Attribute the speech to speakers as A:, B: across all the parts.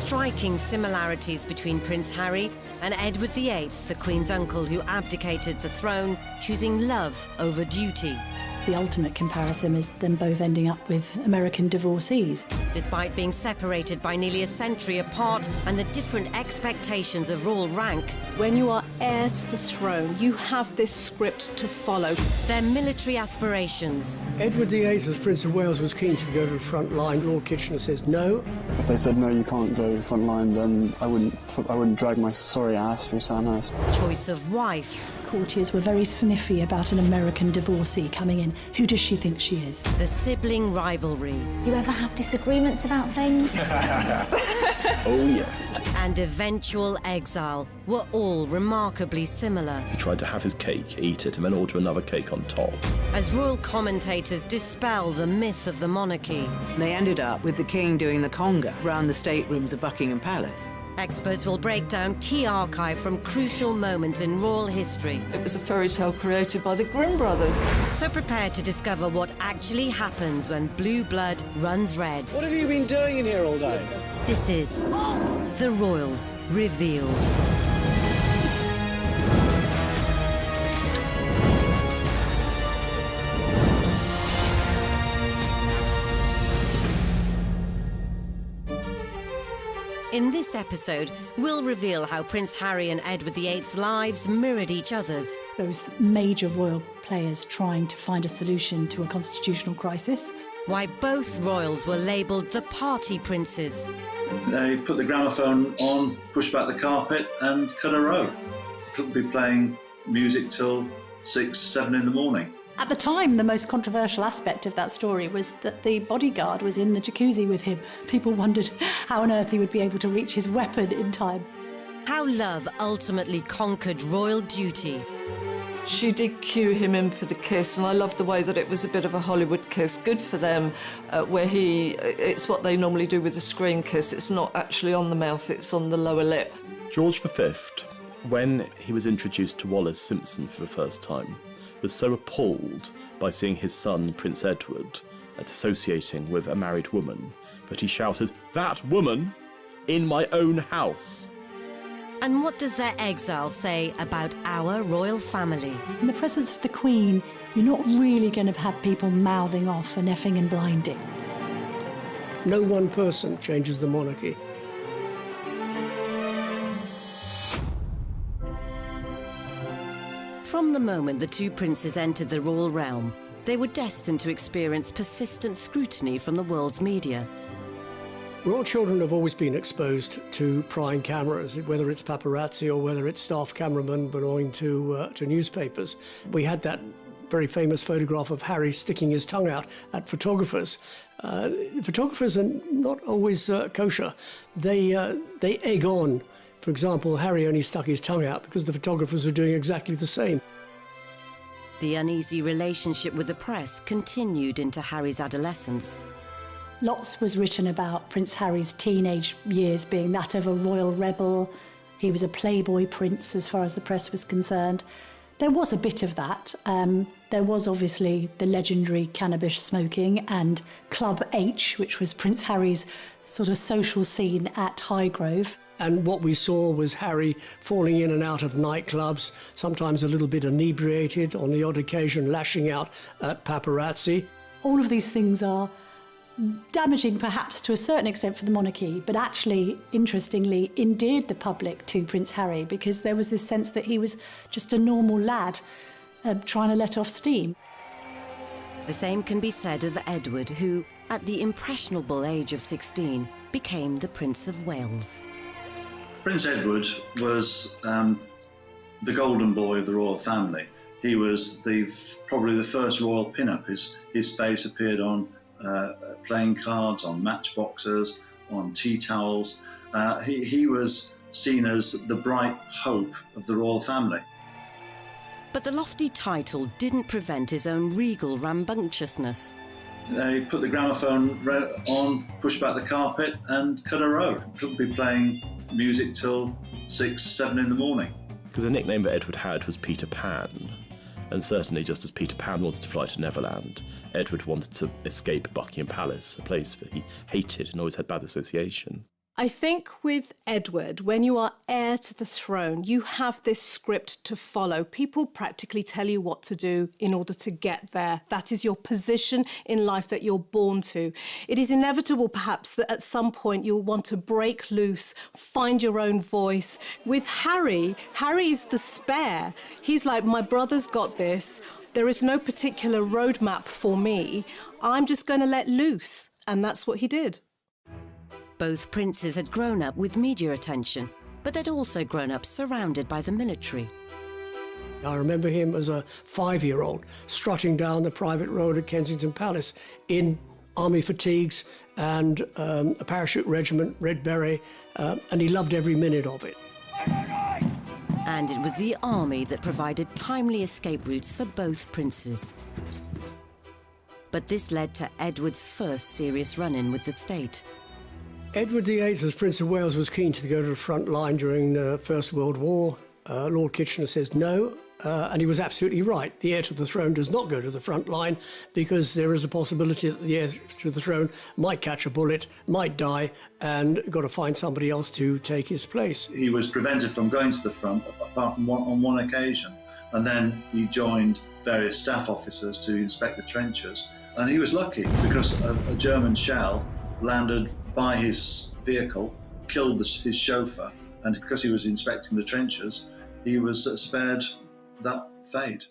A: striking similarities between Prince Harry and Edward VIII, the Queen's uncle who abdicated the throne, choosing love over duty.
B: The ultimate comparison is them both ending up with American divorcees.
A: Despite being separated by nearly a century apart and the different expectations of royal rank,
C: when you are heir to the throne, you have this script to follow.
A: their military aspirations,
D: Edward VIII, as Prince of Wales, was keen to go to the front line. Lord Kitchener says no.
E: If they said no, you can't go front line, then I wouldn't drag my sorry ass through Sandhurst.
A: choice of wife,
B: Courtiers were very sniffy about an American divorcee coming in. Who does she think she is?
A: the sibling rivalry,
F: You ever have disagreements about things?
E: Oh, yes.
A: and eventual exile were all remarkably similar.
G: He tried to have his cake, eat it, and then order another cake on top.
A: As royal commentators dispel the myth of the monarchy,
H: They ended up with the king doing the conga round the staterooms of Buckingham Palace.
A: experts will break down key archive from crucial moments in royal history.
C: It was a fairy tale created by the Grimm brothers.
A: So prepare to discover what actually happens when blue blood runs red.
I: What have you been doing in here all day?
A: This is The Royals Revealed. In this episode, we'll reveal how Prince Harry and Edward VIII's lives mirrored each other's,
B: Those major royal players trying to find a solution to a constitutional crisis.
A: why both royals were labelled the party princes,
J: They put the gramophone on, pushed back the carpet and cut a row. Could be playing music till 6, 7 in the morning.
B: At the time, the most controversial aspect of that story was that the bodyguard was in the jacuzzi with him. People wondered how on earth he would be able to reach his weapon in time.
A: how love ultimately conquered royal duty,
C: She did cue him in for the kiss, and I loved the way that it was a bit of a Hollywood kiss. Good for them, where it's what they normally do with a screen kiss. It's not actually on the mouth, it's on the lower lip.
G: George V, when he was introduced to Wallis Simpson for the first time, was so appalled by seeing his son, Prince Edward, associating with a married woman, that he shouted, "That woman in my own house!"
A: And what does their exile say about our royal family?
B: In the presence of the Queen, you're not really going to have people mouthing off and effing and blinding.
D: No one person changes the monarchy.
A: From the moment the two princes entered the royal realm, they were destined to experience persistent scrutiny from the world's media.
D: Royal children have always been exposed to prying cameras, whether it's paparazzi or whether it's staff cameramen belonging to newspapers. We had that very famous photograph of Harry sticking his tongue out at photographers. Photographers are not always kosher. They egg on. For example, Harry only stuck his tongue out because the photographers were doing exactly the same.
A: The uneasy relationship with the press continued into Harry's adolescence.
B: Lots was written about Prince Harry's teenage years being that of a royal rebel. He was a playboy prince as far as the press was concerned. There was a bit of that. There was obviously the legendary cannabis smoking and Club H, which was Prince Harry's sort of social scene at Highgrove.
D: And what we saw was Harry falling in and out of nightclubs, sometimes a little bit inebriated, on the odd occasion lashing out at paparazzi.
B: All of these things are damaging perhaps to a certain extent for the monarchy, but actually, interestingly, endeared the public to Prince Harry because there was this sense that he was just a normal lad trying to let off steam.
A: The same can be said of Edward, who, at the impressionable age of 16, became the Prince of Wales.
J: Prince Edward was the golden boy of the royal family. He was probably the first royal pin-up. His face appeared on playing cards, on matchboxes, on tea towels. He was seen as the bright hope of the royal family.
A: But the lofty title didn't prevent his own regal rambunctiousness.
J: They put the gramophone on, pushed back the carpet and cut a row. Could be playing music till 6, 7 in the morning.
G: Because the nickname that Edward had was Peter Pan, and certainly just as Peter Pan wanted to fly to Neverland, Edward wanted to escape Buckingham Palace, a place that he hated and always had bad association.
K: I think with Edward, when you are heir to the throne, you have this script to follow. People practically tell you what to do in order to get there. That is your position in life that you're born to. It is inevitable, perhaps, that at some point you'll want to break loose, find your own voice. With Harry is the spare. He's like, my brother's got this. There is no particular roadmap for me. I'm just going to let loose. And that's what he did.
A: Both princes had grown up with media attention, but they'd also grown up surrounded by the military.
D: I remember him as a 5-year-old strutting down the private road at Kensington Palace in army fatigues and a parachute regiment, red beret, and he loved every minute of it.
A: And it was the army that provided timely escape routes for both princes. But this led to Edward's first serious run-in with the state.
D: Edward VIII, as Prince of Wales, was keen to go to the front line during the First World War. Lord Kitchener says no, and he was absolutely right. The heir to the throne does not go to the front line because there is a possibility that the heir to the throne might catch a bullet, might die, and got to find somebody else to take his place.
J: He was prevented from going to the front, apart from on one occasion, and then he joined various staff officers to inspect the trenches. And he was lucky because a German shell landed by his vehicle, killed his chauffeur, and because he was inspecting the trenches, he was spared that fate.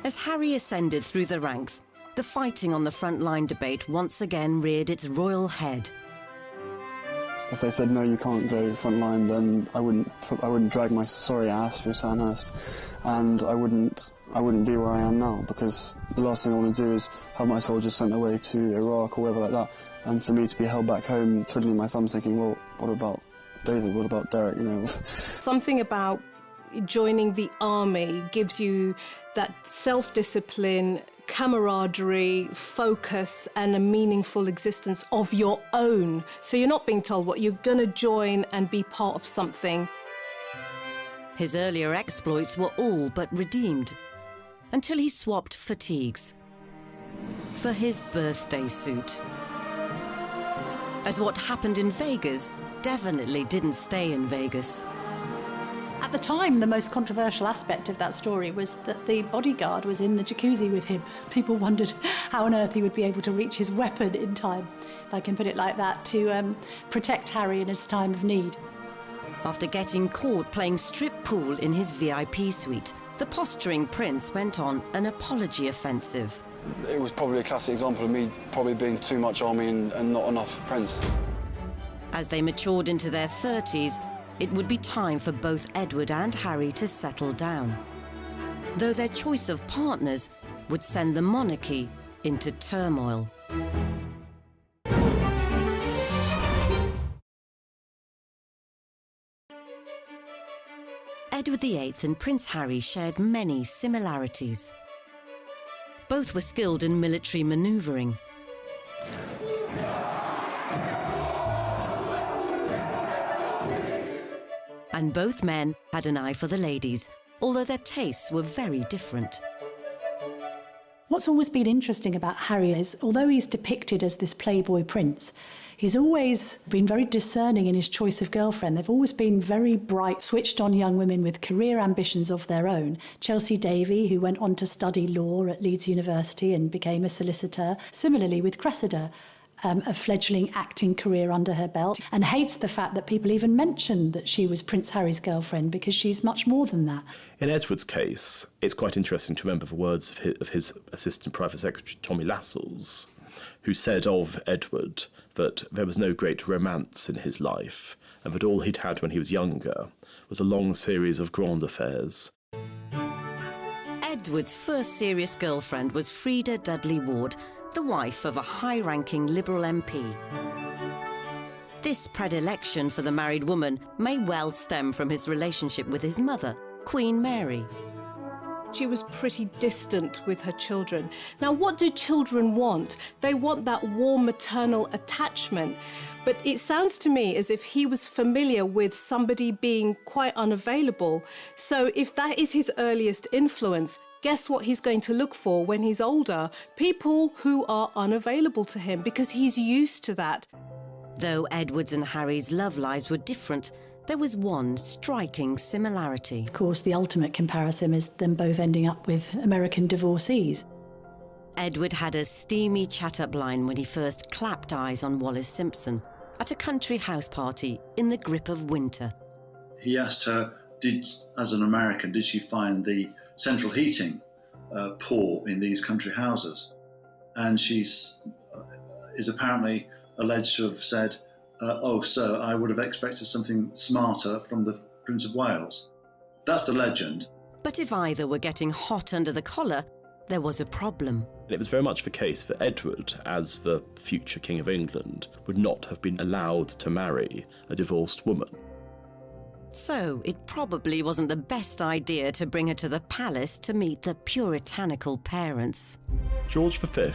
A: As Harry ascended through the ranks, the fighting on the front line debate once again reared its royal head.
E: If they said no, you can't go front line, then I wouldn't drag my sorry ass through Sandhurst, and I wouldn't be where I am now, because the last thing I want to do is have my soldiers sent away to Iraq or wherever like that, and for me to be held back home, twiddling my thumbs, thinking, well, what about David? What about Derek? You know.
K: Something about joining the army gives you that self-discipline, camaraderie, focus, and a meaningful existence of your own. So you're not being told what you're going to join and be part of something.
A: His earlier exploits were all but redeemed, until he swapped fatigues for his birthday suit. As what happened in Vegas definitely didn't stay in Vegas.
B: At the time, the most controversial aspect of that story was that the bodyguard was in the jacuzzi with him. People wondered how on earth he would be able to reach his weapon in time, if I can put it like that, to protect Harry in his time of need.
A: After getting caught playing strip pool in his VIP suite, the posturing prince went on an apology offensive.
E: It was probably a classic example of me probably being too much army and not enough prince.
A: As they matured into their 30s, it would be time for both Edward and Harry to settle down, though their choice of partners would send the monarchy into turmoil. Edward VIII and Prince Harry shared many similarities. Both were skilled in military manoeuvring. And both men had an eye for the ladies, although their tastes were very different.
B: What's always been interesting about Harry is, although he's depicted as this playboy prince, he's always been very discerning in his choice of girlfriend. They've always been very bright, switched-on young women with career ambitions of their own. Chelsea Davy, who went on to study law at Leeds University and became a solicitor. Similarly with Cressida, a fledgling acting career under her belt, and hates the fact that people even mention that she was Prince Harry's girlfriend, because she's much more than that.
G: In Edward's case, it's quite interesting to remember the words of his assistant private secretary, Tommy Lascelles, who said of Edward that there was no great romance in his life, and that all he'd had when he was younger was a long series of grand affairs.
A: Edward's first serious girlfriend was Freda Dudley Ward, the wife of a high-ranking Liberal MP. This predilection for the married woman may well stem from his relationship with his mother, Queen Mary.
K: She was pretty distant with her children. Now, what do children want? They want that warm maternal attachment. But it sounds to me as if he was familiar with somebody being quite unavailable. So if that is his earliest influence, guess what he's going to look for when he's older? People who are unavailable to him, because he's used to that.
A: Though Edward's and Harry's love lives were different, there was one striking similarity.
B: Of course, the ultimate comparison is them both ending up with American divorcees.
A: Edward had a steamy chat-up line when he first clapped eyes on Wallis Simpson at a country house party in the grip of winter.
J: He asked her, as an American, did she find the central heating poor in these country houses? And she is apparently alleged to have said, oh, sir, I would have expected something smarter from the Prince of Wales. That's the legend.
A: But if either were getting hot under the collar, there was a problem.
G: It was very much the case that Edward, as the future King of England, would not have been allowed to marry a divorced woman.
A: So it probably wasn't the best idea to bring her to the palace to meet the puritanical parents.
G: George V,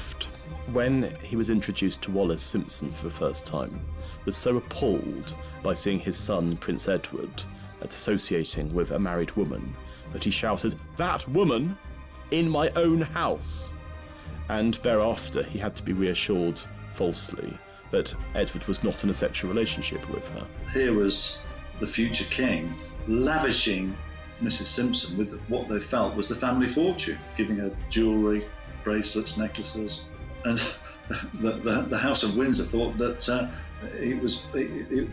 G: when he was introduced to Wallis Simpson for the first time, was so appalled by seeing his son, Prince Edward, associating with a married woman, that he shouted, "That woman in my own house!" And thereafter he had to be reassured, falsely, that Edward was not in a sexual relationship with her.
J: Here was the future king lavishing Mrs. Simpson with what they felt was the family fortune, giving her jewellery, bracelets, necklaces, and the House of Windsor thought that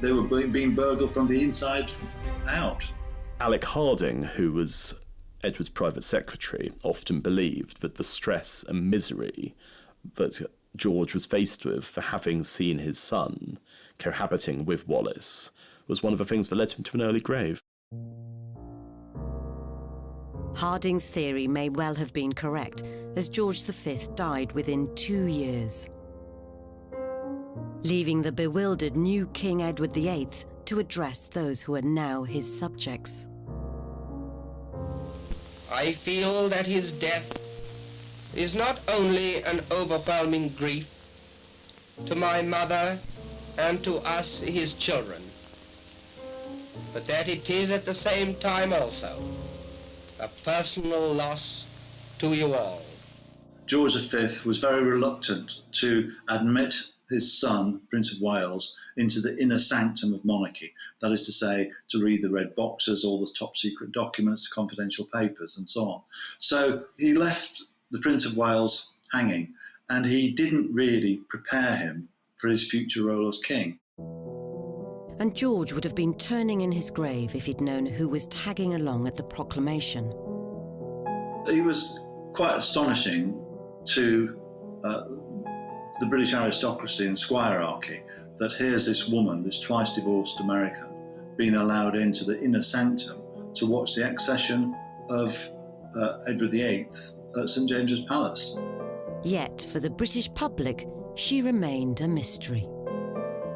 J: they were being burgled from the inside out.
G: Alec Harding, who was Edward's private secretary, often believed that the stress and misery that George was faced with for having seen his son cohabiting with Wallis was one of the things that led him to an early grave.
A: Harding's theory may well have been correct, as George V died within 2 years, leaving the bewildered new King Edward VIII to address those who are now his subjects.
L: I feel that his death is not only an overwhelming grief to my mother and to us, his children, but that it is at the same time also a personal loss to you all.
J: George V was very reluctant to admit his son, Prince of Wales, into the inner sanctum of monarchy. That is to say, to read the red boxes, all the top secret documents, confidential papers, and so on. So he left the Prince of Wales hanging, and he didn't really prepare him for his future role as king.
A: And George would have been turning in his grave if he'd known who was tagging along at the proclamation.
J: He was quite astonishing to the British aristocracy and squirearchy that here's this woman, this twice divorced American, being allowed into the inner sanctum to watch the accession of Edward VIII at St James's Palace.
A: Yet, for the British public, she remained a mystery.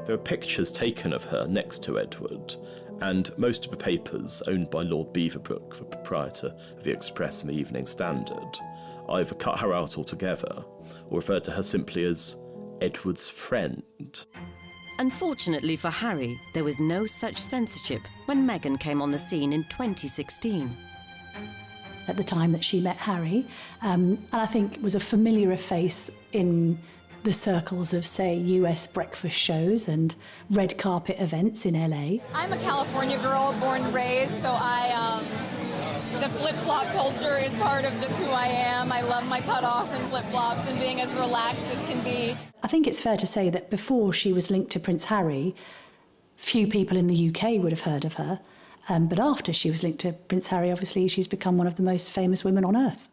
G: There are pictures taken of her next to Edward, and most of the papers owned by Lord Beaverbrook, the proprietor of the Express and the Evening Standard, either cut her out altogether or referred to her simply as Edward's friend.
A: Unfortunately for Harry, there was no such censorship when Meghan came on the scene in 2016.
B: At the time that she met Harry, and I think was a familiar face in the circles of, say, US breakfast shows and red carpet events in LA.
M: I'm a California girl, born and raised, so the flip-flop culture is part of just who I am. I love my cutoffs and flip-flops and being as relaxed as can be.
B: I think it's fair to say that before she was linked to Prince Harry, few people in the UK would have heard of her. But after she was linked to Prince Harry, obviously, she's become one of the most famous women on earth.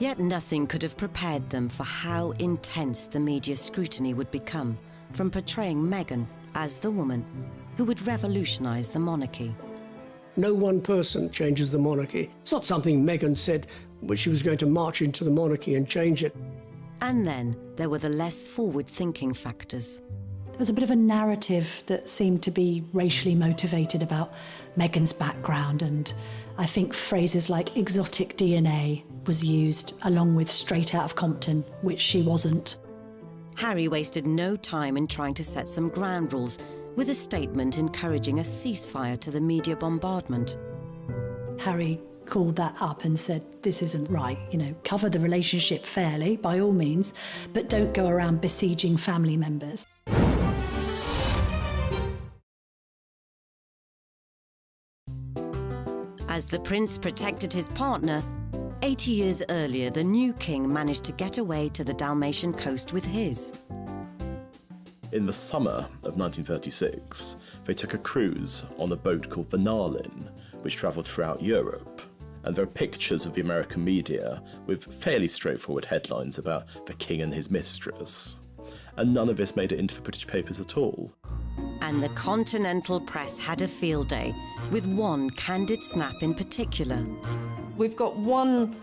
A: Yet nothing could have prepared them for how intense the media scrutiny would become from portraying Meghan as the woman who would revolutionise the monarchy.
D: No one person changes the monarchy. It's not something Meghan said when she was going to march into the monarchy and change it.
A: And then there were the less forward-thinking factors.
B: There was a bit of a narrative that seemed to be racially motivated about Meghan's background, and I think phrases like exotic DNA was used along with straight out of Compton, which she wasn't.
A: Harry wasted no time in trying to set some ground rules with a statement encouraging a ceasefire to the media bombardment.
B: Harry called that up and said, this isn't right, cover the relationship fairly, by all means, but don't go around besieging family members.
A: As the prince protected his partner, 80 years earlier, the new king managed to get away to the Dalmatian coast with his.
G: In the summer of 1936, they took a cruise on a boat called the Narlin, which travelled throughout Europe. And there are pictures of the American media with fairly straightforward headlines about the king and his mistress. And none of this made it into the British papers at all.
A: And the continental press had a field day, with one candid snap in particular.
C: We've got one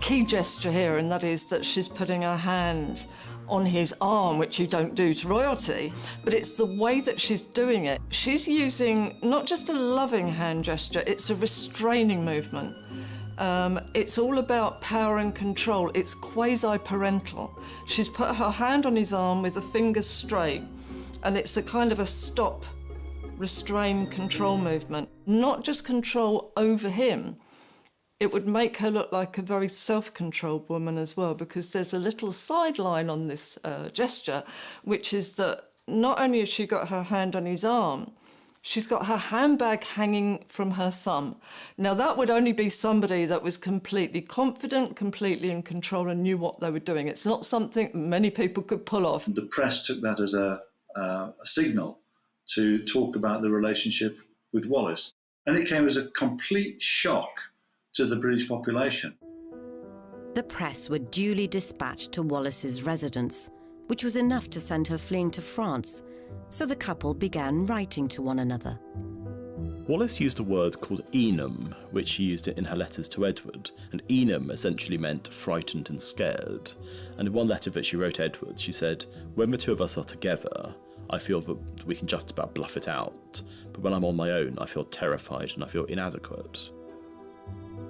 C: key gesture here, and that is that she's putting her hand on his arm, which you don't do to royalty, but it's the way that she's doing it. She's using not just a loving hand gesture, it's a restraining movement. It's all about power and control. It's quasi-parental. She's put her hand on his arm with the fingers straight, and it's a kind of a stop, restrain, control movement. Not just control over him. It would make her look like a very self-controlled woman as well, because there's a little sideline on this gesture, which is that not only has she got her hand on his arm, she's got her handbag hanging from her thumb. Now, that would only be somebody that was completely confident, completely in control and knew what they were doing. It's not something many people could pull off.
J: The press took that as a signal to talk about the relationship with Wallis. And it came as a complete shock to the British population.
A: The press were duly dispatched to Wallis's residence, which was enough to send her fleeing to France, so the couple began writing to one another.
G: Wallis used a word called enum, which she used in her letters to Edward, and enum essentially meant frightened and scared. And in one letter that she wrote Edward, she said, "When the two of us are together, I feel that we can just about bluff it out, but when I'm on my own, I feel terrified and I feel inadequate."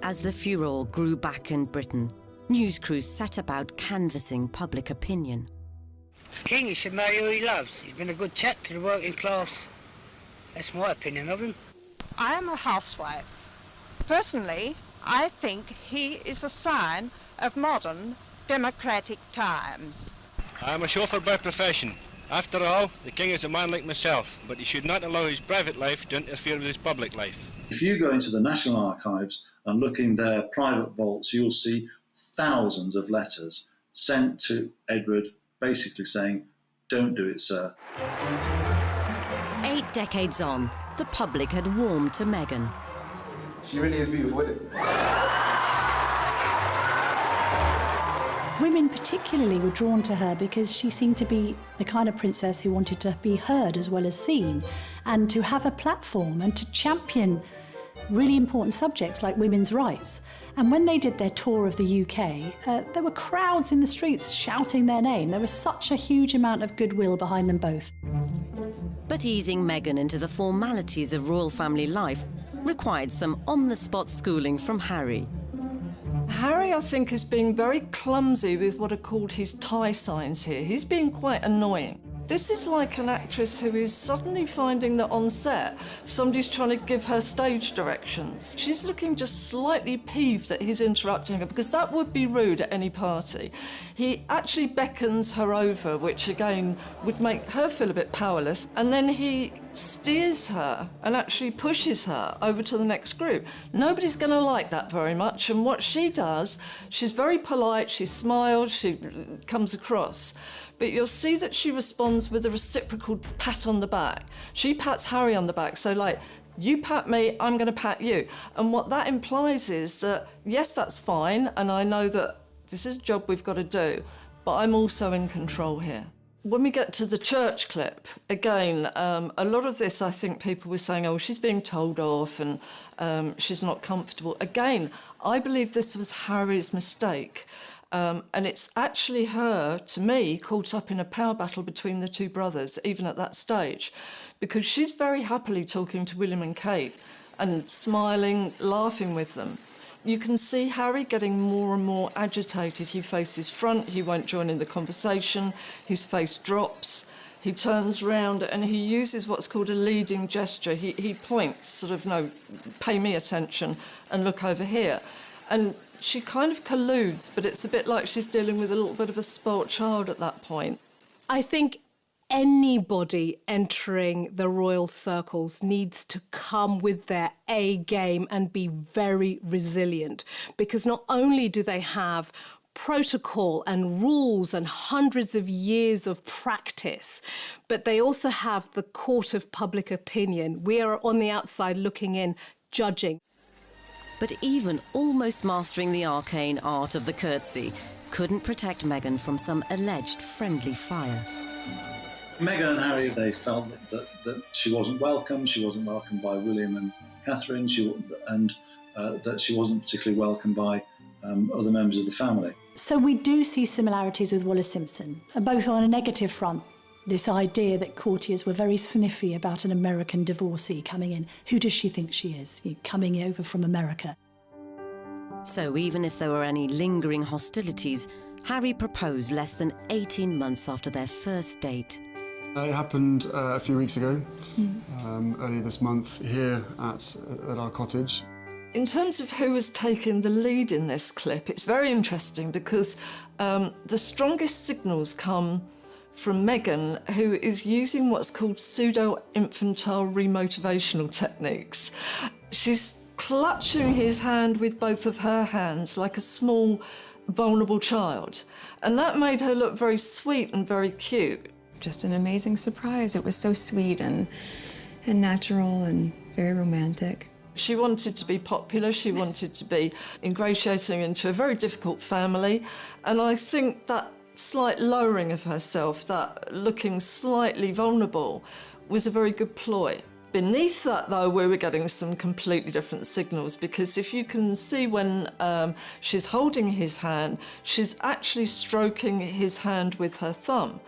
A: As the furore grew back in Britain, news crews set about canvassing public opinion.
N: King, he should marry who he loves. He's been a good chap to the working class. That's my opinion of him.
O: I am a housewife. Personally, I think he is a sign of modern democratic times.
P: I am a chauffeur by profession. After all, the king is a man like myself, but he should not allow his private life to interfere with his public life.
J: If you go into the National Archives and look in their private vaults, you'll see thousands of letters sent to Edward basically saying, "Don't do it, sir."
A: 8 decades on, the public had warmed to Meghan.
Q: She really is beautiful, isn't it?
B: Women particularly were drawn to her because she seemed to be the kind of princess who wanted to be heard as well as seen, and to have a platform and to champion really important subjects like women's rights. And when they did their tour of the UK, there were crowds in the streets shouting their name. There was such a huge amount of goodwill behind them both.
A: But easing Meghan into the formalities of royal family life required some on-the-spot schooling from Harry.
C: Harry, I think, is being very clumsy with what are called his tie signs here. He's being quite annoying. This is like an actress who is suddenly finding that on set, somebody's trying to give her stage directions. She's looking just slightly peeved that he's interrupting her, because that would be rude at any party. He actually beckons her over, which again would make her feel a bit powerless, and then he steers her and actually pushes her over to the next group. Nobody's going to like that very much, and what she does, she's very polite, she smiles, she comes across. But you'll see that she responds with a reciprocal pat on the back. She pats Harry on the back, so like, you pat me, I'm going to pat you. And what that implies is that, yes, that's fine, and I know that this is a job we've got to do, but I'm also in control here. When we get to the church clip, again, a lot of this, I think people were saying, oh, she's being told off and she's not comfortable. Again, I believe this was Harry's mistake. And it's actually her, to me, caught up in a power battle between the two brothers, even at that stage, because she's very happily talking to William and Kate and smiling, laughing with them. You can see Harry getting more and more agitated. He faces front, he won't join in the conversation, his face drops, he turns round and he uses what's called a leading gesture. He points, sort of, no, pay me attention and look over here. And she kind of colludes, but it's a bit like she's dealing with a little bit of a spoilt child at that point.
K: I think anybody entering the royal circles needs to come with their A game and be very resilient, because not only do they have protocol and rules and hundreds of years of practice, but they also have the court of public opinion. We are on the outside looking in, judging.
A: But even almost mastering the arcane art of the curtsy couldn't protect Meghan from some alleged friendly fire.
J: Meghan and Harry, they felt that she wasn't welcome. She wasn't welcomed by William and Catherine, and that she wasn't particularly welcomed by other members of the family.
B: So we do see similarities with Wallis Simpson, both on a negative front. This idea that courtiers were very sniffy about an American divorcee coming in. Who does she think she is, coming over from America?
A: So even if there were any lingering hostilities, Harry proposed less than 18 months after their first date.
E: It happened a few weeks ago, earlier this month, here at our cottage.
C: In terms of who was taking the lead in this clip, it's very interesting because the strongest signals come from Meghan, who is using what's called pseudo-infantile remotivational techniques. She's clutching his hand with both of her hands like a small, vulnerable child. And that made her look very sweet and very cute.
R: Just an amazing surprise. It was so sweet and natural and very romantic.
C: She wanted to be popular, she wanted to be ingratiating into a very difficult family, and I think that slight lowering of herself, that looking slightly vulnerable, was a very good ploy. Beneath that, though, we were getting some completely different signals, because if you can see when she's holding his hand, she's actually stroking his hand with her thumb.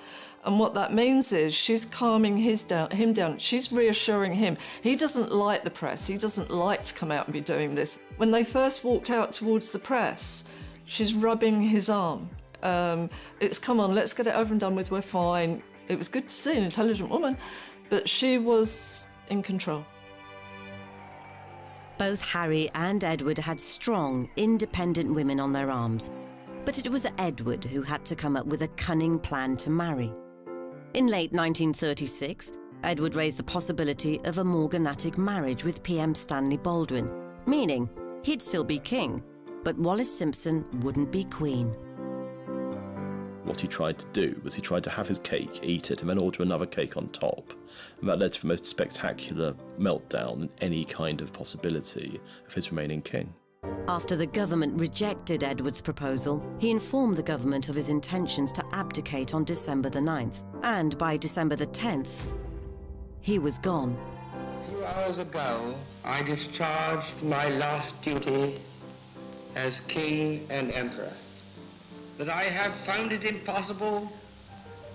C: And what that means is she's calming him down. She's reassuring him. He doesn't like the press. He doesn't like to come out and be doing this. When they first walked out towards the press, she's rubbing his arm. It's, come on, let's get it over and done with, we're fine. It was good to see an intelligent woman, but she was in control.
A: Both Harry and Edward had strong, independent women on their arms. But it was Edward who had to come up with a cunning plan to marry. In late 1936, Edward raised the possibility of a morganatic marriage with PM Stanley Baldwin, meaning he'd still be king, but Wallis Simpson wouldn't be queen.
G: What he tried to do was he tried to have his cake, eat it, and then order another cake on top. And that led to the most spectacular meltdown in any kind of possibility of his remaining king.
A: After the government rejected Edward's proposal, he informed the government of his intentions to abdicate on December the 9th. And by December the 10th, he was gone.
L: 2 hours ago, I discharged my last duty as king and emperor. That I have found it impossible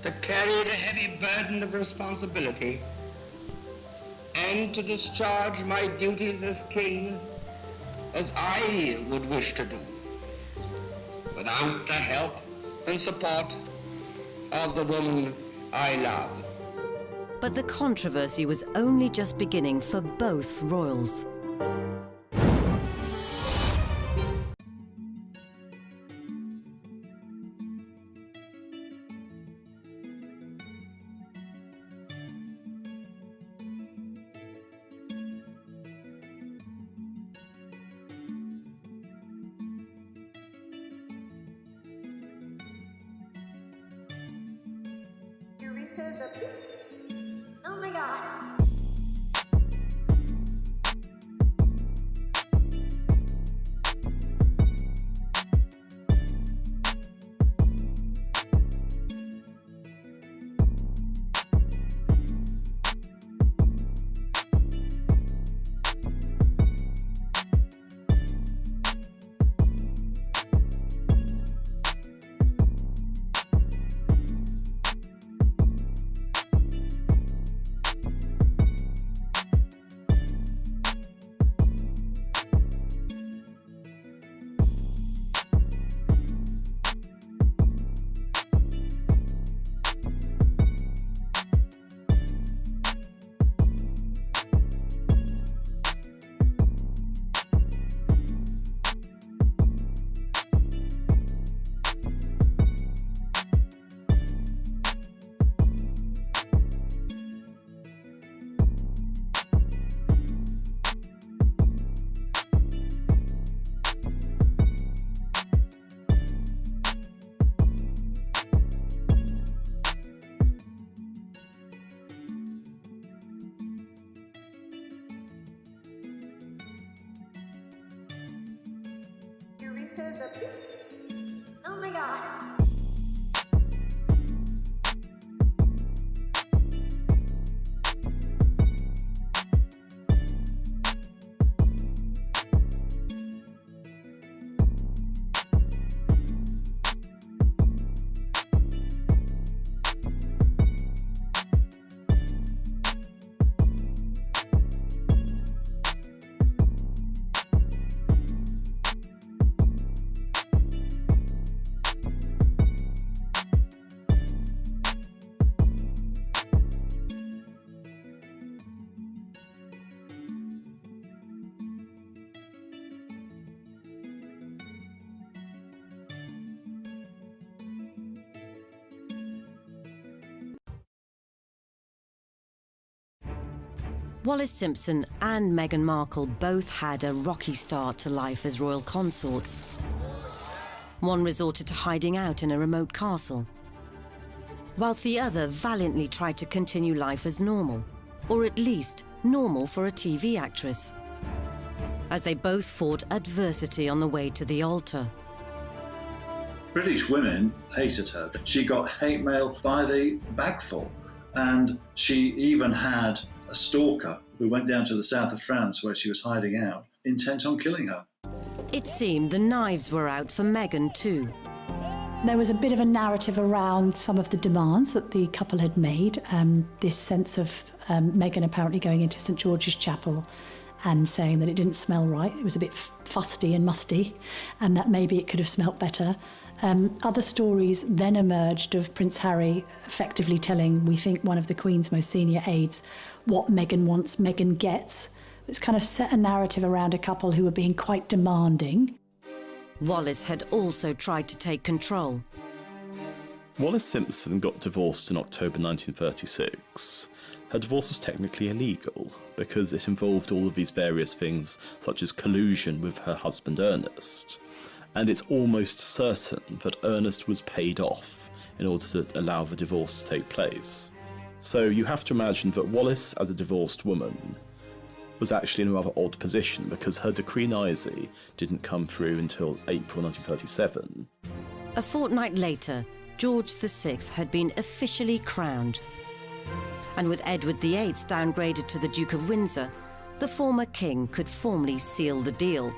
L: to carry the heavy burden of responsibility and to discharge my duties as king as I would wish to do, without the help and support of the woman I love.
A: But the controversy was only just beginning for both royals.
S: Oh my God. Oh my god.
A: Wallis Simpson and Meghan Markle both had a rocky start to life as royal consorts. One resorted to hiding out in a remote castle, whilst the other valiantly tried to continue life as normal, or at least normal for a TV actress, as they both fought adversity on the way to the altar.
J: British women hated her. She got hate mail by the bagful, and she even had a stalker who went down to the south of France where she was hiding out, intent on killing her.
A: It seemed the knives were out for Meghan too.
B: There was a bit of a narrative around some of the demands that the couple had made. This sense of Meghan apparently going into St George's Chapel and saying that it didn't smell right. It was a bit fusty and musty, and that maybe it could have smelt better. Other stories then emerged of Prince Harry effectively telling, we think, one of the Queen's most senior aides what Meghan wants, Meghan gets. It's kind of set a narrative around a couple who were being quite demanding.
A: Wallis had also tried to take control.
G: Wallis Simpson got divorced in October 1936. Her divorce was technically illegal because it involved all of these various things, such as collusion with her husband Ernest. And it's almost certain that Ernest was paid off in order to allow the divorce to take place. So you have to imagine that Wallis, as a divorced woman, was actually in a rather odd position because her decree nisi didn't come through until April 1937.
A: A fortnight later, George VI had been officially crowned. And with Edward VIII downgraded to the Duke of Windsor, the former king could formally seal the deal.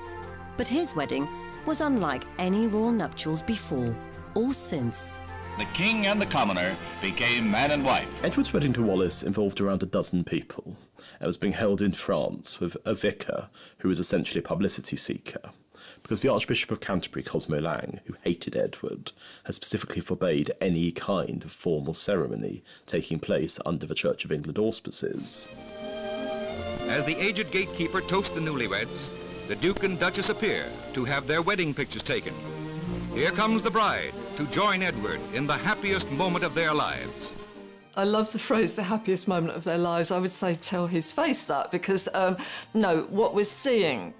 A: But his wedding was unlike any royal nuptials before or since.
T: The king and the commoner became man and wife.
G: Edward's wedding to Wallis involved around a dozen people. It was being held in France with a vicar who was essentially a publicity seeker, because the Archbishop of Canterbury, Cosmo Lang, who hated Edward, had specifically forbade any kind of formal ceremony taking place under the Church of England auspices.
U: As the aged gatekeeper toasts the newlyweds, the Duke and Duchess appear to have their wedding pictures taken. Here comes the bride to join Edward in the happiest moment of their lives.
C: I love the phrase, the happiest moment of their lives. I would say tell his face that, because, no, what we're seeing,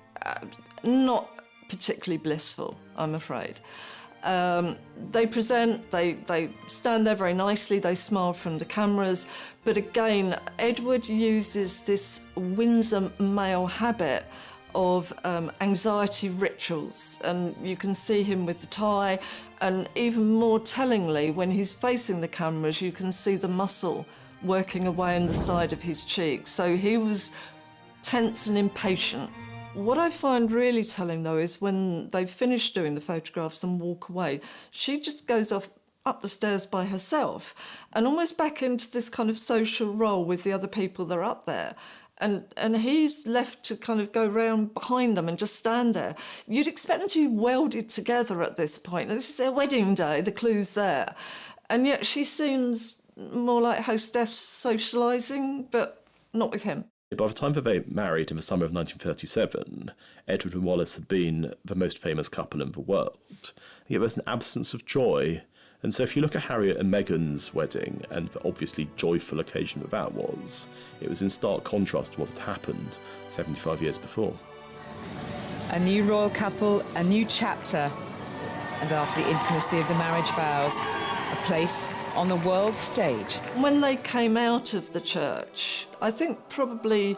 C: not particularly blissful, I'm afraid. They present, they stand there very nicely, they smile from the cameras, but again, Edward uses this Windsor male habit of anxiety rituals, and you can see him with the tie, and even more tellingly, when he's facing the cameras, you can see the muscle working away on the side of his cheek. So he was tense and impatient. What I find really telling, though, is when they finish doing the photographs and walk away, she just goes off up the stairs by herself and almost back into this kind of social role with the other people that are up there. And he's left to kind of go round behind them and just stand there. You'd expect them to be welded together at this point. This is their wedding day, the clue's there. And yet she seems more like hostess socialising, but not with him.
G: By the time that they married in the summer of 1937, Edward and Wallis had been the most famous couple in the world. Yet there was an absence of joy. And so if you look at Harriet and Meghan's wedding, and the obviously joyful occasion that was, it was in stark contrast to what had happened 75 years before.
V: A new royal couple, a new chapter, and after the intimacy of the marriage vows, a place on the world stage.
C: When they came out of the church, I think probably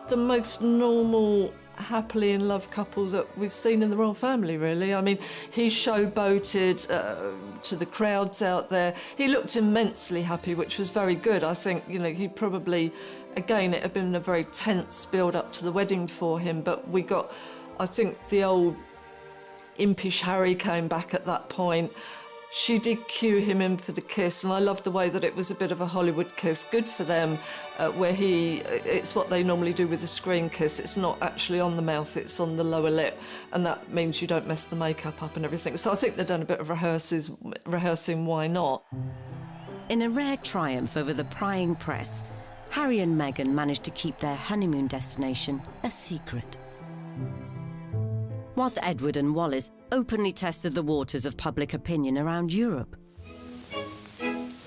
C: the most normal happily in love couple that we've seen in the royal family, really. I mean, he showboated to the crowds out there. He looked immensely happy, which was very good. I think, you know, he probably, again, it had been a very tense build-up to the wedding for him, but we got, I think, the old impish Harry came back at that point. She did cue him in for the kiss, and I loved the way that it was a bit of a Hollywood kiss. Good for them, where it's what they normally do with a screen kiss. It's not actually on the mouth, it's on the lower lip, and that means you don't mess the makeup up and everything. So I think they've done a bit of rehearsing why not.
A: In a rare triumph over the prying press, Harry and Meghan managed to keep their honeymoon destination a secret, whilst Edward and Wallis openly tested the waters of public opinion around Europe.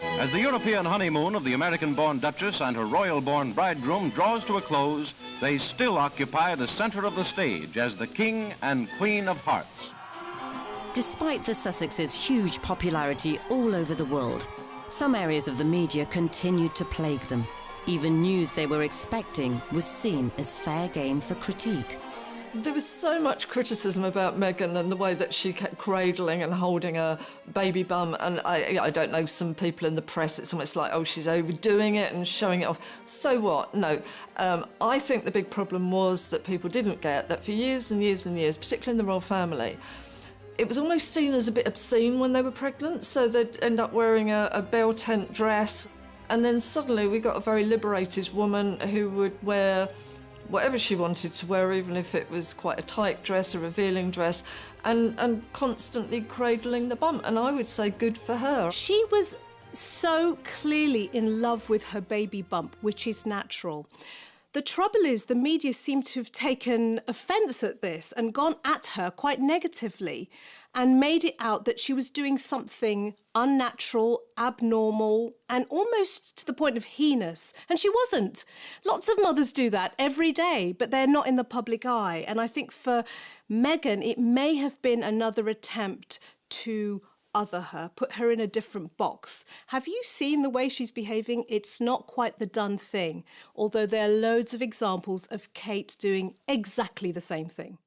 U: As the European honeymoon of the American-born Duchess and her royal-born bridegroom draws to a close, they still occupy the center of the stage as the King and Queen of Hearts.
A: Despite the Sussexes' huge popularity all over the world, some areas of the media continued to plague them. Even news they were expecting was seen as fair game for critique.
C: There was so much criticism about Meghan and the way that she kept cradling and holding her baby bum, and I don't know, some people in the press, it's almost like, oh, she's overdoing it and showing it off. So what? No. I think the big problem was that people didn't get that for years and years and years, particularly in the royal family, it was almost seen as a bit obscene when they were pregnant, so they'd end up wearing a bell tent dress, and then suddenly we got a very liberated woman who would wear whatever she wanted to wear, even if it was quite a tight dress, a revealing dress, and constantly cradling the bum. And I would say good for her.
K: She was so clearly in love with her baby bump, which is natural. The trouble is the media seem to have taken offence at this and gone at her quite negatively and made it out that she was doing something unnatural, abnormal, and almost to the point of heinous. And she wasn't. Lots of mothers do that every day, but they're not in the public eye. And I think for Meghan, it may have been another attempt to other her, put her in a different box. Have you seen the way she's behaving? It's not quite the done thing, although there are loads of examples of Kate doing exactly the same thing.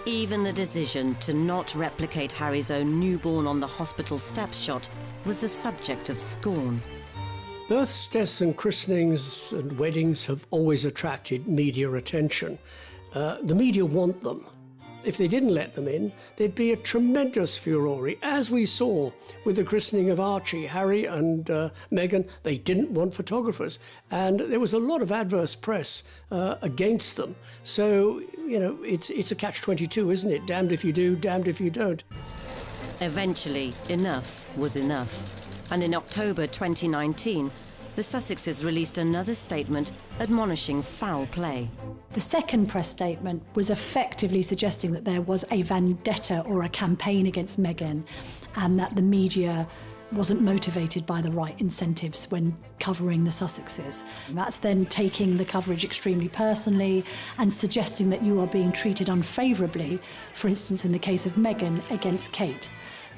A: Even the decision to not replicate Harry's own newborn on the hospital steps shot was the subject of scorn.
D: Births, deaths and christenings and weddings have always attracted media attention. The media want them. If they didn't let them in, there'd be a tremendous furore, as we saw with the christening of Archie. Harry and Meghan, they didn't want photographers, and there was a lot of adverse press against them. So, you know, it's a catch-22, isn't it? Damned if you do, damned if you don't.
A: Eventually, enough was enough. And in October 2019, the Sussexes released another statement admonishing foul play.
B: The second press statement was effectively suggesting that there was a vendetta or a campaign against Meghan, and that the media wasn't motivated by the right incentives when covering the Sussexes. That's then taking the coverage extremely personally and suggesting that you are being treated unfavourably, for instance in the case of Meghan against Kate.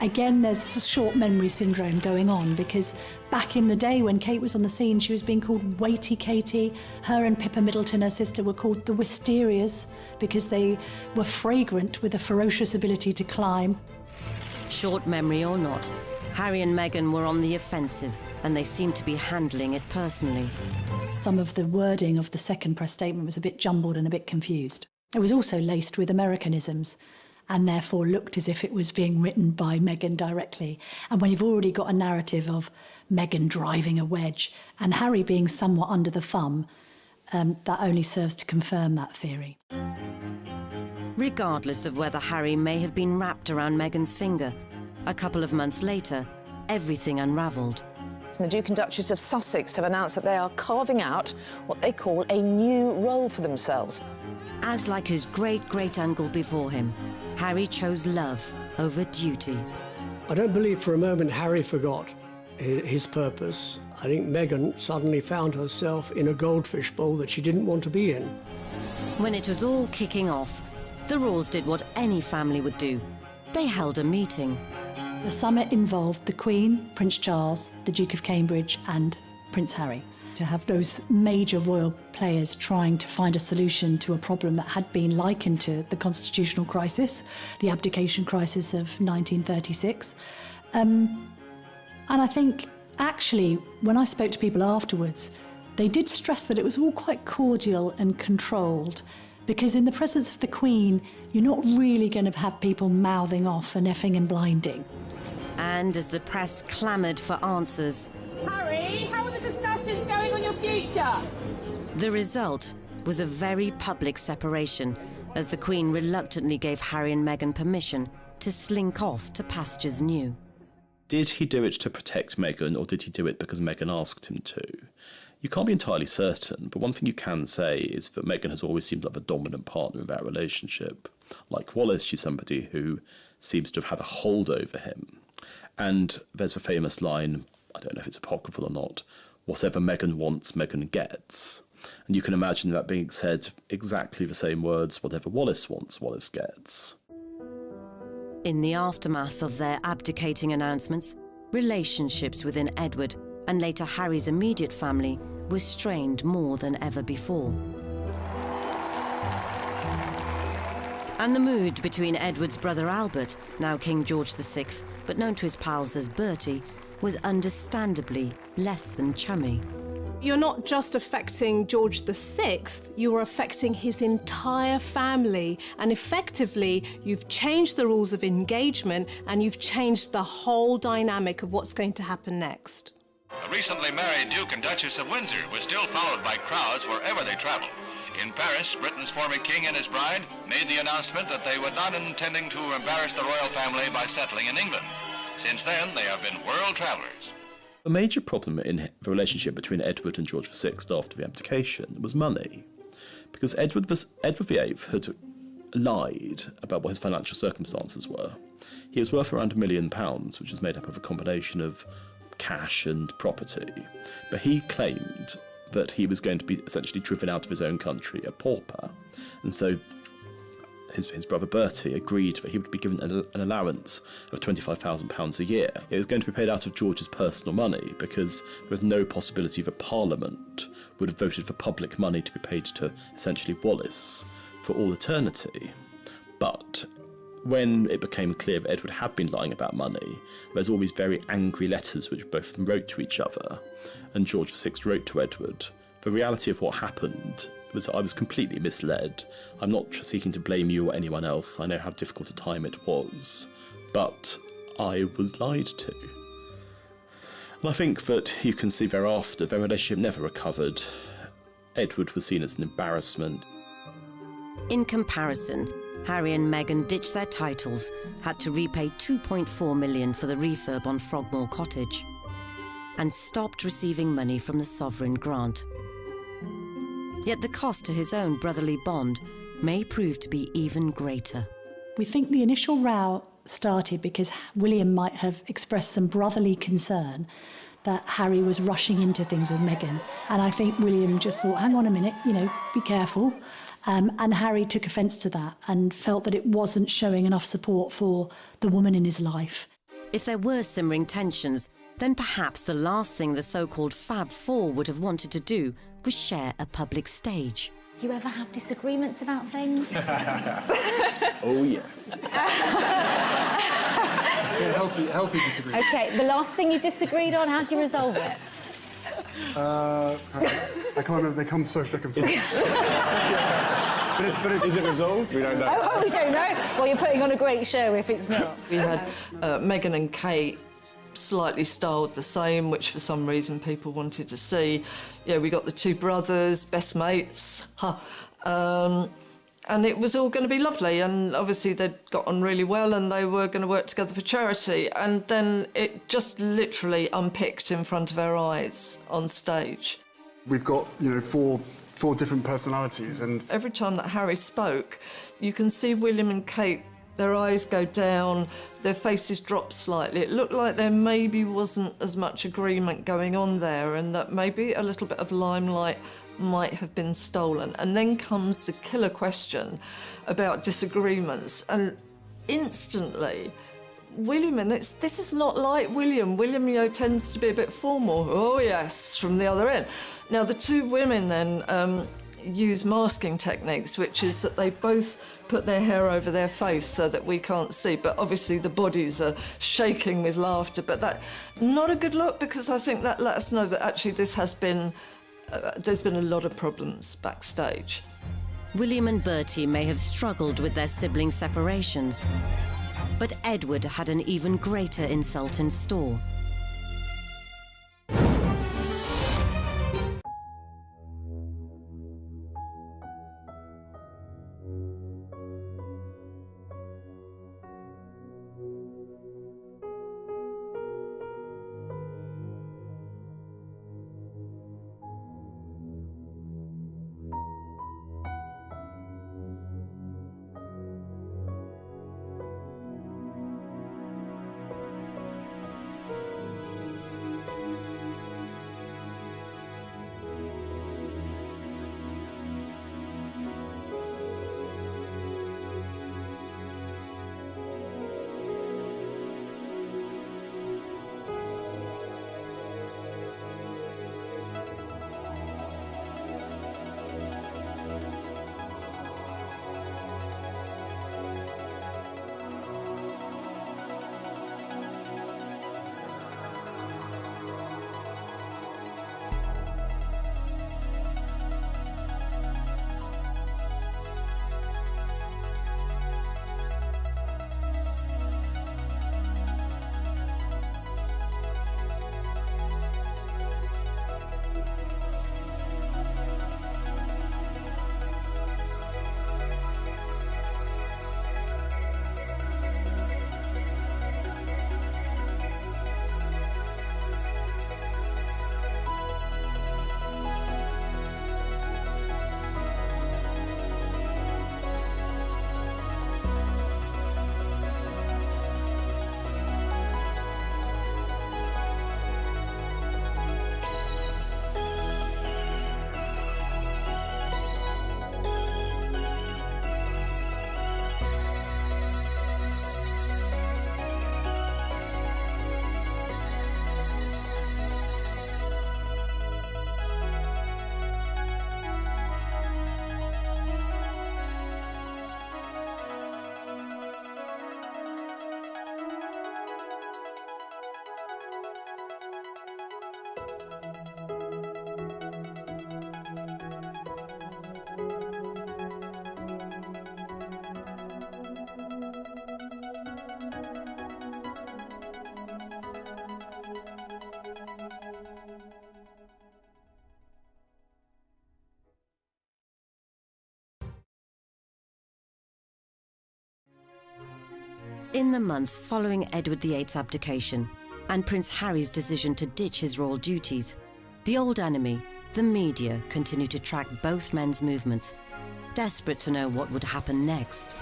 B: Again, there's a short memory syndrome going on, because back in the day when Kate was on the scene, she was being called Weighty Katie. Her and Pippa Middleton, her sister, were called the Wisterias because they were fragrant with a ferocious ability to climb.
A: Short memory or not, Harry and Meghan were on the offensive, and they seemed to be handling it personally.
B: Some of the wording of the second press statement was a bit jumbled and a bit confused. It was also laced with Americanisms, and therefore looked as if it was being written by Meghan directly. And when you've already got a narrative of Meghan driving a wedge and Harry being somewhat under the thumb, that only serves to confirm that theory.
A: Regardless of whether Harry may have been wrapped around Meghan's finger, a couple of months later, everything unravelled.
F: The Duke and Duchess of Sussex have announced that they are carving out what they call a new role for themselves.
A: As like his great-great-uncle before him, Harry chose love over duty.
D: I don't believe for a moment Harry forgot his purpose. I think Meghan suddenly found herself in a goldfish bowl that she didn't want to be in.
A: When it was all kicking off, the Royals did what any family would do. They held a meeting.
B: The summit involved the Queen, Prince Charles, the Duke of Cambridge and Prince Harry. To have those major royal players trying to find a solution to a problem that had been likened to the constitutional crisis, the abdication crisis of 1936. And I think, actually, when I spoke to people afterwards, they did stress that it was all quite cordial and controlled, because in the presence of the Queen, you're not really going to have people mouthing off and effing and blinding.
A: And as the press clamoured for answers,
H: Harry, how are the discussions going on your future?
A: the result was a very public separation, as the Queen reluctantly gave Harry and Meghan permission to slink off to pastures new.
G: Did he do it to protect Meghan, or did he do it because Meghan asked him to? You can't be entirely certain, but one thing you can say is that Meghan has always seemed like a dominant partner in that relationship. Like Wallis, she's somebody who seems to have had a hold over him. And there's the famous line, I don't know if it's apocryphal or not, whatever Meghan wants, Meghan gets. And you can imagine that being said exactly the same words, whatever Wallis wants, Wallis gets.
A: In the aftermath of their abdicating announcements, relationships within Edward and later Harry's immediate family were strained more than ever before. And the mood between Edward's brother Albert, now King George VI, but known to his pals as Bertie, was understandably less than chummy.
K: You're not just affecting George VI, you're affecting his entire family. And effectively, you've changed the rules of engagement and you've changed the whole dynamic of what's going to happen next.
T: The recently married Duke and Duchess of Windsor were still followed by crowds wherever they traveled. In Paris, Britain's former king and his bride made the announcement that they were not intending to embarrass the royal family by settling in England. Since then, they have been world travelers.
G: A major problem in the relationship between Edward and George VI after the abdication was money, because Edward VIII had lied about what his financial circumstances were. He was worth around £1 million, which was made up of a combination of cash and property, but he claimed that he was going to be essentially driven out of his own country, a pauper, and so his brother Bertie agreed that he would be given an allowance of £25,000 a year. It was going to be paid out of George's personal money because there was no possibility that Parliament would have voted for public money to be paid to essentially Wallis for all eternity. But when it became clear that Edward had been lying about money, there's all these very angry letters which both of them wrote to each other, and George VI wrote to Edward. The reality of what happened was I was completely misled. I'm not seeking to blame you or anyone else. I know how difficult a time it was, but I was lied to. And I think that you can see thereafter their relationship never recovered. Edward was seen as an embarrassment.
A: In comparison, Harry and Meghan ditched their titles, had to repay £2.4 million for the refurb on Frogmore Cottage, and stopped receiving money from the sovereign grant. Yet the cost to his own brotherly bond may prove to be even greater.
B: We think the initial row started because William might have expressed some brotherly concern that Harry was rushing into things with Meghan. And I think William just thought, hang on a minute, be careful. And Harry took offence to that and felt that it wasn't showing enough support for the woman in his life.
A: If there were simmering tensions, then perhaps the last thing the so-called Fab Four would have wanted to do was share a public stage.
S: Do you ever have disagreements about things?
Q: Oh, yes. Healthy disagreement.
S: OK, the last thing you disagreed on, how do you resolve it?
Q: I can't remember. They come so thick and fast. But is it resolved? We don't know.
S: Oh, we don't know. Well, you're putting on a great show if it's not.
C: We had Meghan and Kate slightly styled the same, which for some reason people wanted to see. Yeah, we got the two brothers, best mates, and it was all going to be lovely, and obviously they'd got on really well and they were going to work together for charity, and then it just literally unpicked in front of our eyes on stage.
Q: We've got, four different personalities, and
C: every time that Harry spoke, you can see William and Kate, their eyes go down, their faces drop slightly. It looked like there maybe wasn't as much agreement going on there, and that maybe a little bit of limelight might have been stolen. And then comes the killer question about disagreements, and instantly William, and this is not like William. William, you know, tends to be a bit formal. Oh, yes, from the other end. Now, the two women then use masking techniques, which is that they both put their hair over their face so that we can't see, but obviously the bodies are shaking with laughter. But that, not a good look, because I think that let us know that actually this has been, there's been a lot of problems backstage.
A: William and Bertie may have struggled with their sibling separations, but Edward had an even greater insult in store. In the months following Edward VIII's abdication and Prince Harry's decision to ditch his royal duties, the old enemy, the media, continued to track both men's movements, desperate to know what would happen next.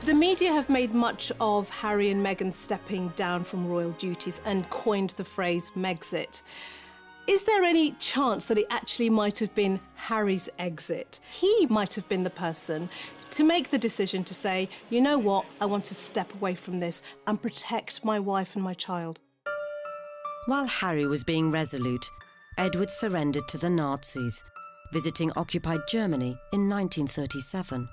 K: The media have made much of Harry and Meghan stepping down from royal duties and coined the phrase Megxit. Is there any chance that it actually might have been Harry's exit? He might have been the person to make the decision to say, you know what, I want to step away from this and protect my wife and my child.
A: While Harry was being resolute, Edward surrendered to the Nazis, visiting occupied Germany in 1937.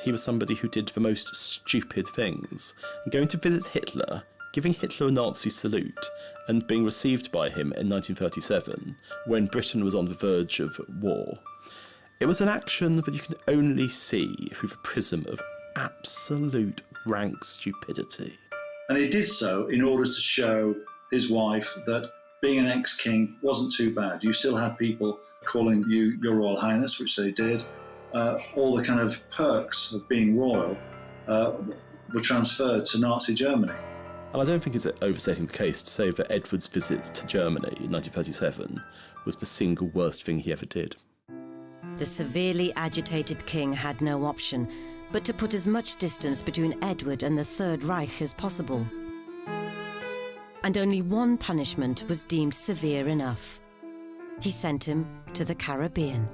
G: He was somebody who did the most stupid things, going to visit Hitler, giving Hitler a Nazi salute, and being received by him in 1937, when Britain was on the verge of war. It was an action that you can only see through the prism of absolute rank stupidity.
J: And he did so in order to show his wife that being an ex-king wasn't too bad. You still had people calling you Your Royal Highness, which they did. All the kind of perks of being royal were transferred to Nazi Germany.
G: And I don't think it's overstating the case to say that Edward's visit to Germany in 1937 was the single worst thing he ever did.
A: The severely agitated king had no option but to put as much distance between Edward and the Third Reich as possible. And only one punishment was deemed severe enough. He sent him to the Caribbean.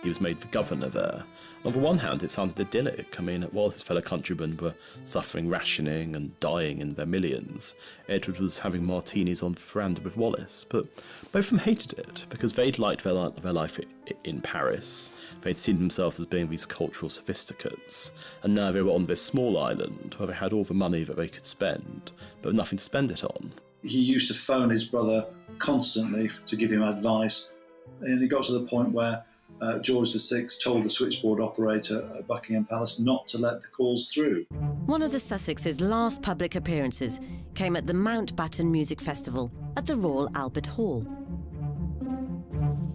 G: He was made the governor there. On the one hand, it sounded idyllic. I mean, while his fellow countrymen were suffering rationing and dying in their millions, Edward was having martinis on the veranda with Wallis. But both of them hated it, because they'd liked their life in Paris. They'd seen themselves as being these cultural sophisticates, and now they were on this small island where they had all the money that they could spend, but nothing to spend it on.
J: He used to phone his brother constantly to give him advice, and it got to the point where George VI told the switchboard operator at Buckingham Palace not to let the calls through.
A: One of the Sussexes' last public appearances came at the Mountbatten Music Festival at the Royal Albert Hall,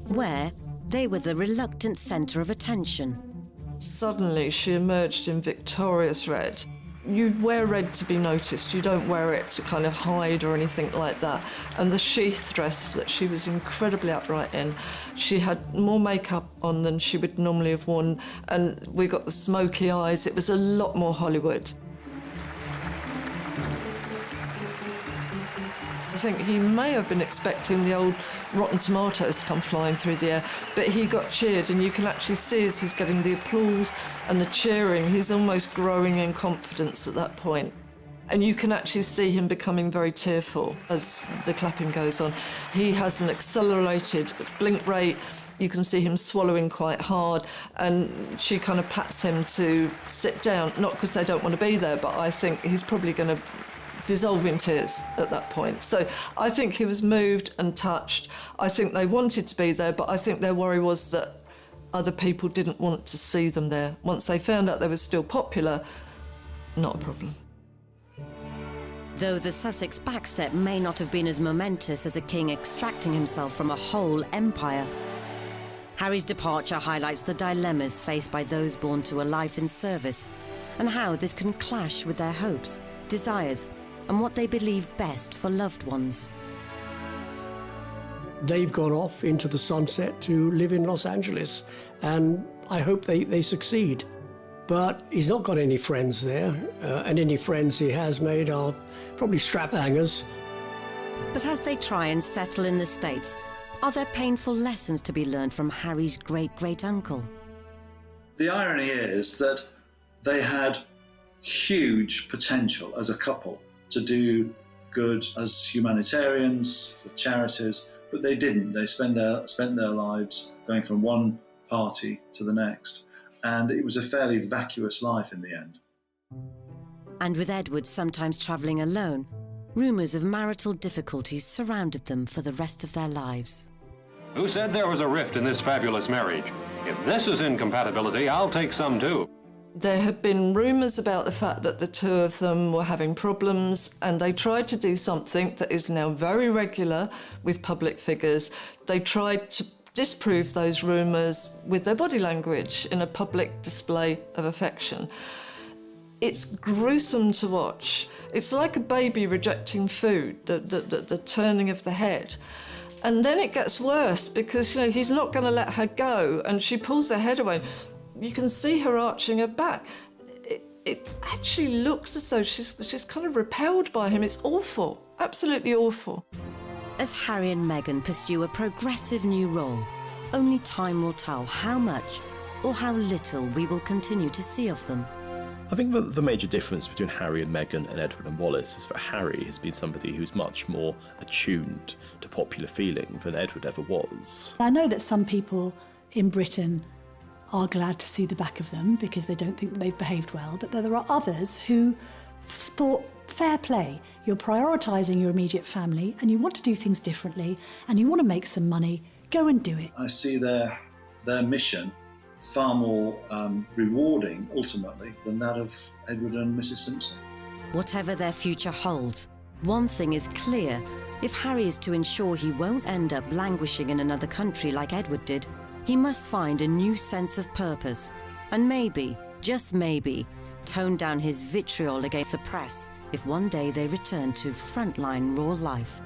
A: where they were the reluctant centre of attention.
C: Suddenly she emerged in victorious red. You wear red to be noticed, you don't wear it to kind of hide or anything like that. And the sheath dress that she was incredibly upright in, she had more makeup on than she would normally have worn, and we got the smoky eyes. It was a lot more Hollywood. I think he may have been expecting the old rotten tomatoes to come flying through the air, but he got cheered, and you can actually see as he's getting the applause and the cheering, he's almost growing in confidence at that point. And you can actually see him becoming very tearful as the clapping goes on. He has an accelerated blink rate. You can see him swallowing quite hard, and she kind of pats him to sit down, not because they don't want to be there, but I think he's probably going to dissolve in tears at that point. So I think he was moved and touched. I think they wanted to be there, but I think their worry was that other people didn't want to see them there. Once they found out they were still popular, not a problem.
A: Though the Sussex backstep may not have been as momentous as a king extracting himself from a whole empire, Harry's departure highlights the dilemmas faced by those born to a life in service, and how this can clash with their hopes, desires, and what they believe best for loved ones.
D: They've gone off into the sunset to live in Los Angeles, and I hope they succeed. But he's not got any friends there, and any friends he has made are probably strap-hangers.
A: But as they try and settle in the States, are there painful lessons to be learned from Harry's great-great-uncle?
J: The irony is that they had huge potential as a couple to do good as humanitarians, for charities, but they didn't. They spent their lives going from one party to the next, and it was a fairly vacuous life in the end.
A: And with Edward sometimes travelling alone, rumours of marital difficulties surrounded them for the rest of their lives.
I: Who said there was a rift in this fabulous marriage? If this is incompatibility, I'll take some too.
C: There have been rumours about the fact that the two of them were having problems, and they tried to do something that is now very regular with public figures. They tried to disprove those rumours with their body language in a public display of affection. It's gruesome to watch. It's like a baby rejecting food, the turning of the head. And then it gets worse because, he's not going to let her go, and she pulls her head away. You can see her arching her back. It actually looks as though she's kind of repelled by him. It's awful, absolutely awful.
A: As Harry and Meghan pursue a progressive new role, only time will tell how much or how little we will continue to see of them.
G: I think that the major difference between Harry and Meghan and Edward and Wallis is that Harry has been somebody who's much more attuned to popular feeling than Edward ever was.
B: I know that some people in Britain are glad to see the back of them because they don't think they've behaved well, but there are others who thought, fair play, you're prioritising your immediate family and you want to do things differently and you want to make some money, go and do it.
J: I see their mission far more rewarding, ultimately, than that of Edward and Mrs. Simpson.
A: Whatever their future holds, one thing is clear. If Harry is to ensure he won't end up languishing in another country like Edward did, he must find a new sense of purpose and maybe, just maybe, tone down his vitriol against the press if one day they return to frontline royal life.